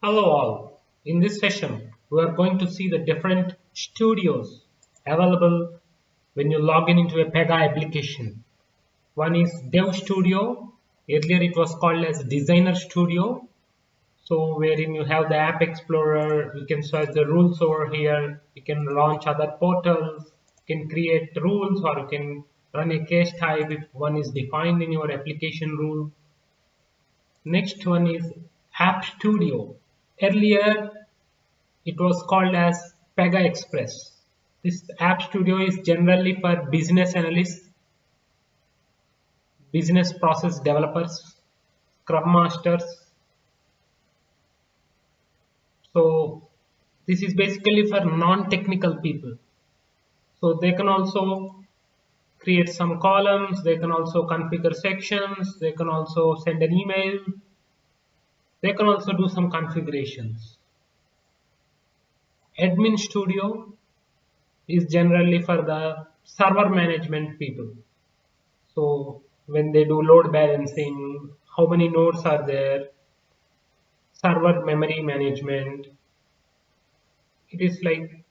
Hello all. In this session, we are going to see the different studios available when you log in into a Pega application. One is Dev Studio. Earlier it was called as Designer Studio. So wherein you have the App Explorer, you can search the rules over here. You can launch other portals. You can create rules or you can run a case type if one is defined in your application rule. Next one is App Studio. Earlier it was called as Pega Express. This App Studio is generally for business analysts, business process developers, Scrum Masters. So this is basically for non-technical people. So they can also create some columns, they can also configure sections, they can also send an email, they can also do some configurations. Admin Studio is generally for the server management people. So when they do load balancing, how many nodes are there, server memory management, it is like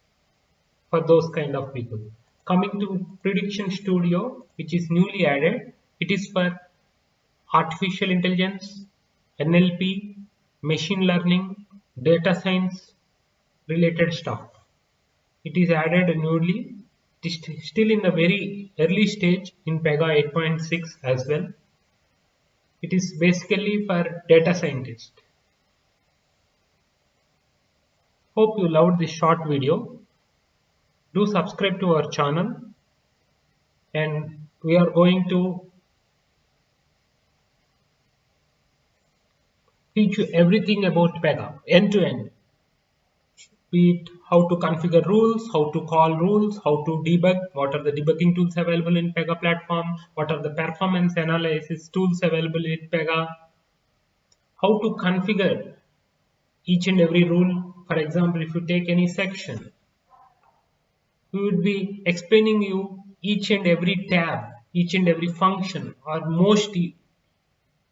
for those kind of people. Coming to Prediction Studio, which is newly added, it is for artificial intelligence, NLP, machine learning, data science related stuff. It is added newly. It is still in the very early stage in Pega 8.6 as well. It is basically for data scientists. Hope you loved this short video. Do subscribe to our channel and we are going to teach you everything about Pega end to end. Be it how to configure rules, how to call rules, how to debug, what are the debugging tools available in Pega platform, what are the performance analysis tools available in Pega, how to configure each and every rule. For example, if you take any section, we would be explaining you each and every tab, each and every function or most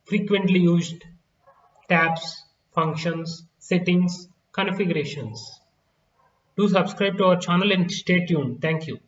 frequently used tabs, functions, settings, configurations. Do subscribe to our channel and stay tuned. Thank you.